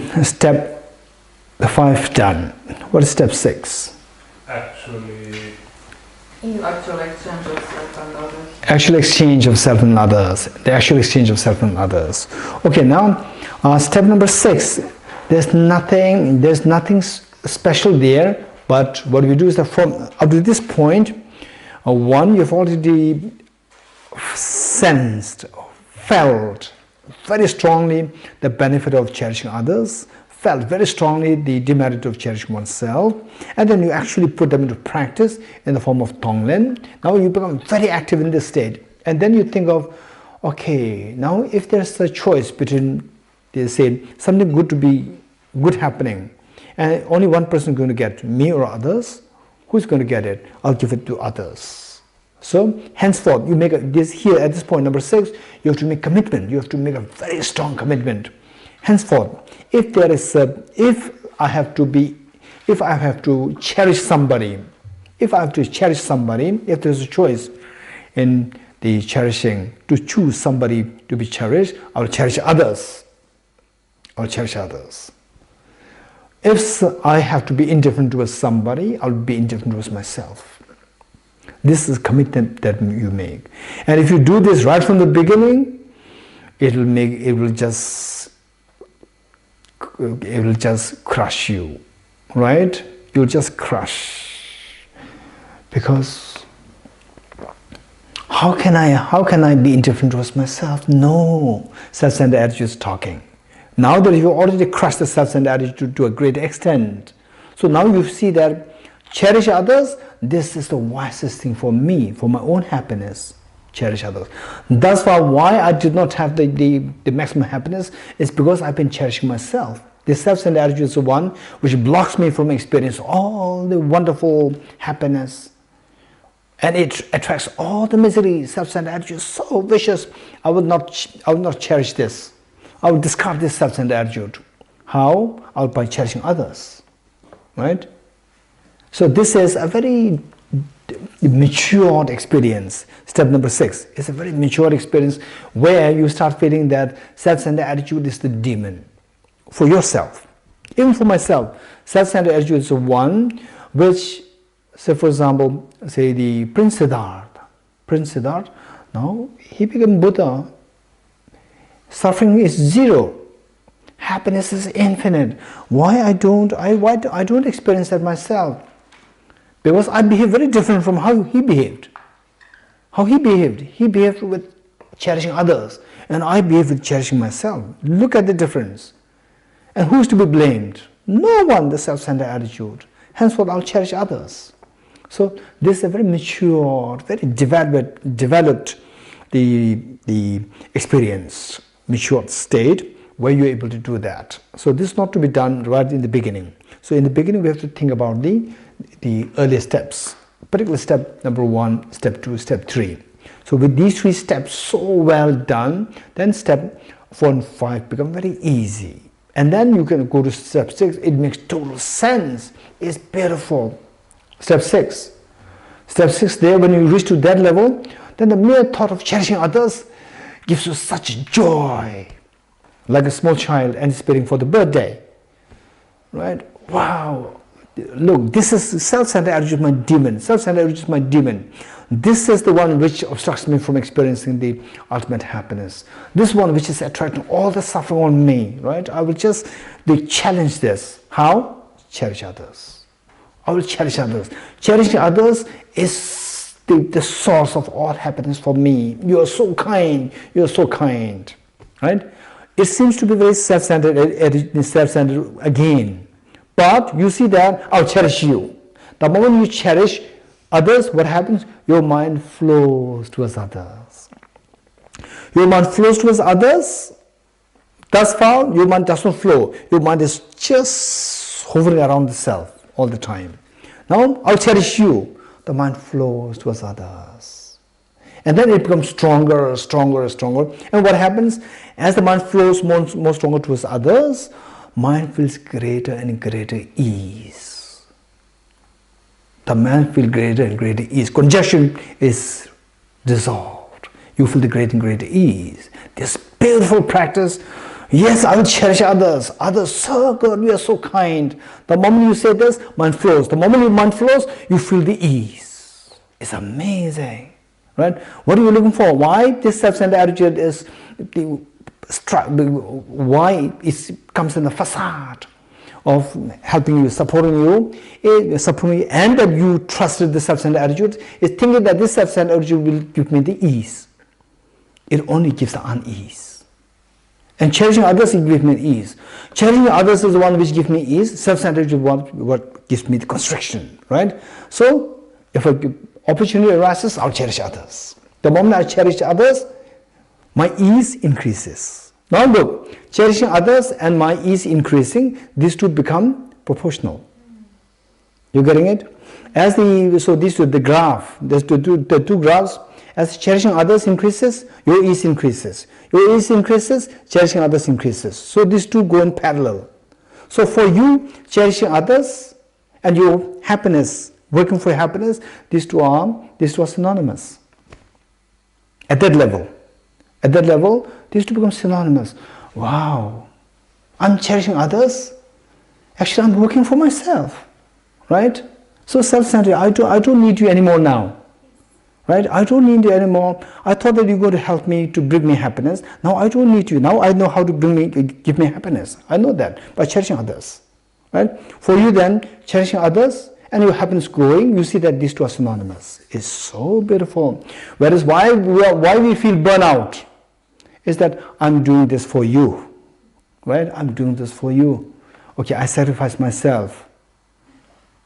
5 done. What is step 6? Actual exchange of self and others. Actual exchange of self and others. The actual exchange of self and others. Okay, now step number 6. There's nothing special there, but what we do is that from up to this point, one, you've already felt very strongly the benefit of cherishing others, felt very strongly the demerit of cherishing oneself, and then you actually put them into practice in the form of Tonglen. Now you become very active in this state, and then you think of, okay, now if there's a choice between, they say, something good happening, and only one person is going to get, me or others, who's going to get it? I'll give it to others. So henceforth, you make here at this point, number 6, you have to make commitment. You have to make a very strong commitment. Henceforth, if I have to cherish somebody, if there's a choice in the cherishing, to choose somebody to be cherished, I will cherish others. If I have to be indifferent towards somebody, I'll be indifferent towards myself. This is commitment that you make. And if you do this right from the beginning, it will just crush you, right? You'll just crush. Because how can I be indifferent towards myself? No, self-centered attitude is talking. Now that you already crushed the self-centered attitude to a great extent, so now you see that cherish others, this is the wisest thing for me, for my own happiness. Cherish others. That's why I did not have the maximum happiness, is because I've been cherishing myself. The self-centered attitude is the one which blocks me from experiencing all the wonderful happiness. And it attracts all the misery. Self-centered attitude is so vicious. I will not cherish this. I will discard this self-centered attitude. How? By cherishing others, right? So this is a very matured experience. Step number 6 is a very matured experience where you start feeling that self-centered attitude is the demon for yourself. Even for myself, self-centered attitude is the one which, say for example, say the Prince Siddhartha, now he became Buddha. Suffering is zero. Happiness is infinite. Why I don't experience that myself? Because I behave very different from how he behaved. He behaved with cherishing others, and I behave with cherishing myself. Look at the difference. And who's to be blamed? No one, the self-centered attitude. Henceforth, I'll cherish others. So this is a very mature, very developed the experience, matured state where you're able to do that. So this is not to be done right in the beginning. So in the beginning, we have to think about the early steps, particularly step number 1, step 2, step 3. So with these 3 steps so well done, then step 4 and 5 become very easy. And then you can go to step 6. It makes total sense. It's beautiful. Step 6. Step 6 there, when you reach to that level, then the mere thought of cherishing others gives you such joy. Like a small child anticipating for the birthday. Right? Wow. Look, this is self-centered attitude, my demon. Self-centered attitude is my demon. This is the one which obstructs me from experiencing the ultimate happiness. This one which is attracting all the suffering on me, right? I will just challenge this. How? Cherish others. I will cherish others. Cherishing others is the source of all happiness for me. You are so kind. You are so kind, right? It seems to be very self-centered again. But you see that I'll cherish you. The moment you cherish others, what happens? Your mind flows towards others. Your mind flows towards others. Thus far, your mind does not flow. Your mind is just hovering around the self all the time. Now, I'll cherish you. The mind flows towards others. And then it becomes stronger, stronger, stronger. And what happens? As the mind flows more stronger towards others, mind feels greater and greater ease. The mind feels greater and greater ease. Congestion is dissolved. You feel the greater and greater ease. This beautiful practice. Yes, I will cherish others. Others, so good, you are so kind. The moment you say this, mind flows. The moment your mind flows, you feel the ease. It's amazing. Right? What are you looking for? Why this self-centered attitude is why it comes in the facade of helping you, supporting you, and that you trusted the self-centered attitude, is thinking that this self-centered attitude will give me the ease. It only gives the unease. And cherishing others, it gives me ease. Cherishing others is the one which gives me ease. Self-centered attitude is what gives me the constriction. Right? So, if an opportunity arises, I'll cherish others. The moment I cherish others, my ease increases. Now look, cherishing others and my ease increasing, these two become proportional. You getting it? So these two, the graph, the two graphs, as cherishing others increases, your ease increases. Your ease increases, cherishing others increases. So these two go in parallel. So for you, cherishing others and your happiness, working for happiness, these two are synonymous. At that level, these two become synonymous. Wow, I'm cherishing others. Actually, I'm working for myself, right? So self-centered, I don't need you anymore now, right? I don't need you anymore. I thought that you're going to help me to bring me happiness. Now I don't need you. Now I know how to give me happiness. I know that by cherishing others, right? For you then, cherishing others and your happiness growing, you see that these two are synonymous. It's so beautiful. Whereas why we feel burnout is that I'm doing this for you, right? I'm doing this for you. Okay, I sacrifice myself.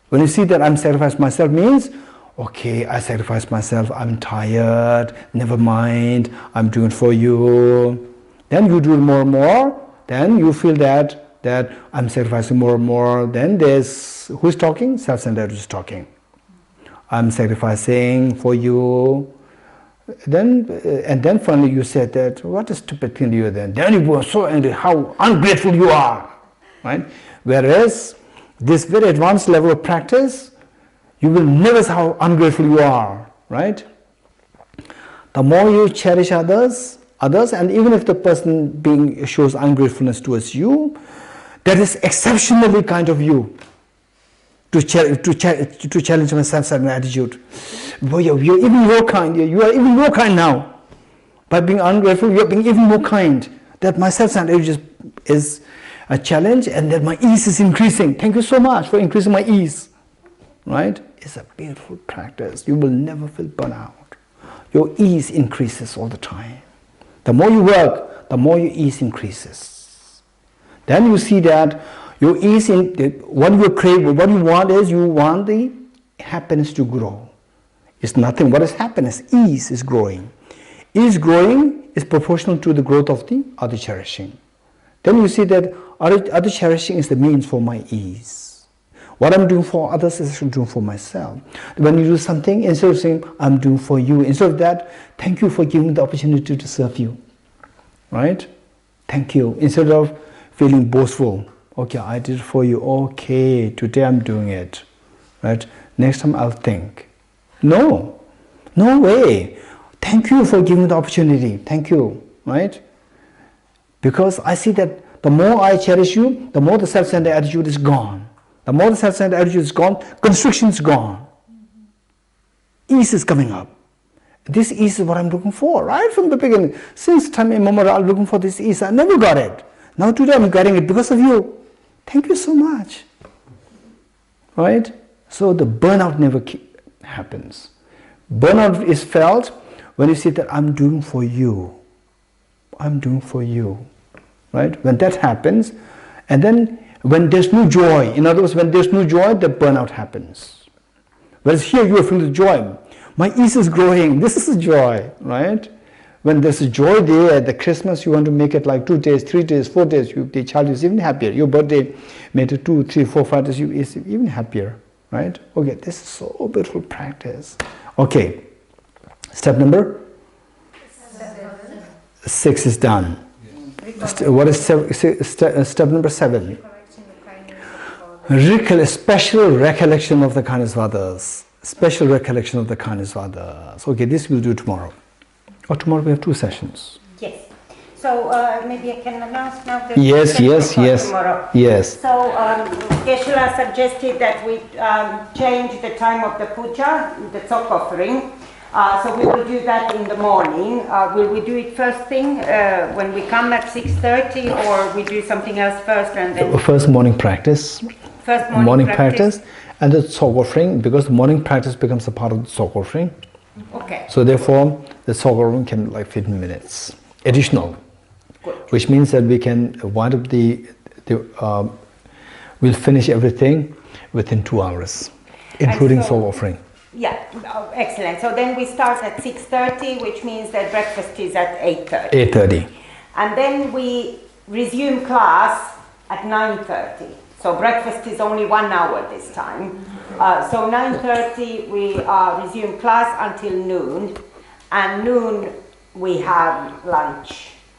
When you see that I'm sacrificing myself means, okay, I sacrifice myself, I'm tired, never mind, I'm doing it for you. Then you do it more and more, then you feel that I'm sacrificing more and more. Then there's, who's talking? Self-centered is talking. I'm sacrificing for you. Then and then finally you said that, what a stupid thing you then. Then you were so angry, how ungrateful you are, right? Whereas this very advanced level of practice, you will never see how ungrateful you are, right? The more you cherish others, and even if the person being shows ungratefulness towards you, that is exceptionally kind of you to challenge my self-centered attitude. Boy, you're even more kind. You are even more kind now. By being ungrateful, you're being even more kind. That my self-centered attitude is a challenge, and that my ease is increasing. Thank you so much for increasing my ease. Right? It's a beautiful practice. You will never feel burnout. Your ease increases all the time. The more you work, the more your ease increases. Then you see that your ease in what you crave, what you want is you want the happiness to grow. It's nothing. What is happiness? Ease is growing. Ease growing is proportional to the growth of the other cherishing. Then you see that other cherishing is the means for my ease. What I'm doing for others is actually doing for myself. When you do something, instead of saying, I'm doing for you, instead of that, thank you for giving me the opportunity to serve you. Right? Thank you. Instead of feeling boastful. Okay, I did it for you. Okay, today I'm doing it. Right? Next time I'll think. No. No way. Thank you for giving me the opportunity. Thank you. Right? Because I see that the more I cherish you, the more the self-centered attitude is gone. The more the self-centered attitude is gone, constriction is gone. Ease is coming up. This ease is what I'm looking for, right from the beginning. Since time immemorial, I'm looking for this ease. I never got it. Now today I'm getting it because of you. Thank you so much. Right? So the burnout never happens. Burnout is felt when you see that I'm doing for you. I'm doing for you. Right? When that happens, and then when there's no joy, in other words, when there's no joy, the burnout happens. Whereas here you are feeling the joy. My ease is growing. This is a joy, right? When there's a joy there at the Christmas, you want to make it like 2 days, 3 days, 4 days. The child is even happier. Your birthday made it 2, 3, 4, 5 days. You is even happier, right? Okay, this is so beautiful practice. Okay, step number 6 is done. What is step number 7? Special recollection of the kindness of others. Special recollection of the kindness of others. Okay, this we'll do tomorrow. Or tomorrow we have 2 sessions. Yes. So maybe I can announce now the yes. tomorrow. Yes. So Geshe suggested that we change the time of the puja, the tok offering. So we will do that in the morning. Will we do it first thing when we come at 6:30, or we do something else first and then? First morning practice. First morning practice. And the tok offering, because the morning practice becomes a part of the tok offering. Okay. So therefore, the tok offering can like 15 minutes additional. Good. Which means that we can wind up we'll finish everything within 2 hours, including tok offering. Yeah, excellent. So then we start at 6:30, which means that breakfast is at 8:30. 8:30. And then we resume class at 9:30. So breakfast is only 1 hour this time. So 9:30 we resume class until noon. And noon we have lunch.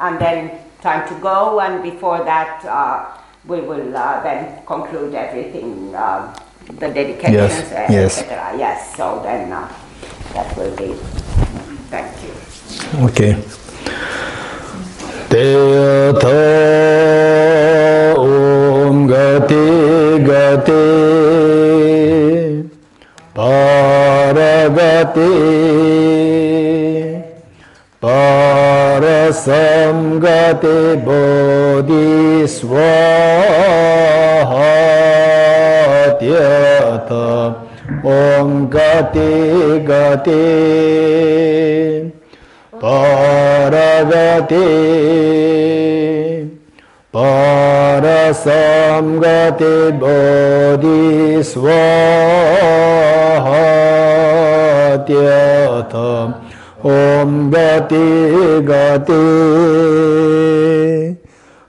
And then time to go. And before that we will then conclude everything. The dedications, etc. Yes, so then that will be. Thank you. Okay. Teta Om Gati Gati Paragati Parasam Gati Bodhiswaha Yata Om Gati Gati Paragati Parasam Gati Bodhiswaha Yata Om Gati Gati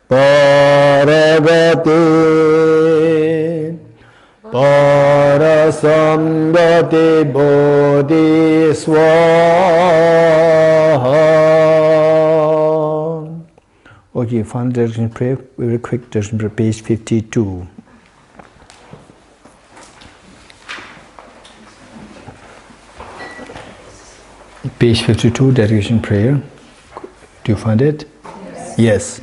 Paragati Parasambhati Bodhi Swaha. Okay, final direction prayer, very quick direction prayer, page 52. Page 52, dedication prayer. Do you find it? Yes.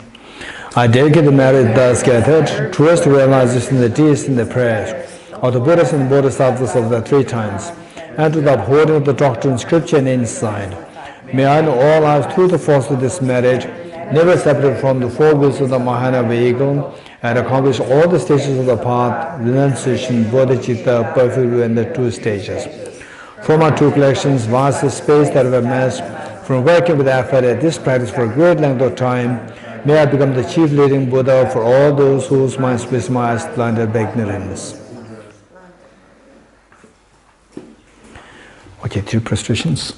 I dedicate the merit thus gathered towards the realization of the deeds in the prayers of the Buddhas and Bodhisattvas of the three times, and to the upholding of the doctrine, scripture, and insight. May I in all lives, through the force of this merit, never separate from the four wheels of the Mahayana vehicle, and accomplish all the stages of the path, renunciation, bodhicitta, perfect, and the two stages. From our two collections, vast the space that we have amassed from working with effort at this practice for a great length of time, may I become the chief leading Buddha for all those whose minds wisdom is blinded by ignorance. Okay, 3 prostrations.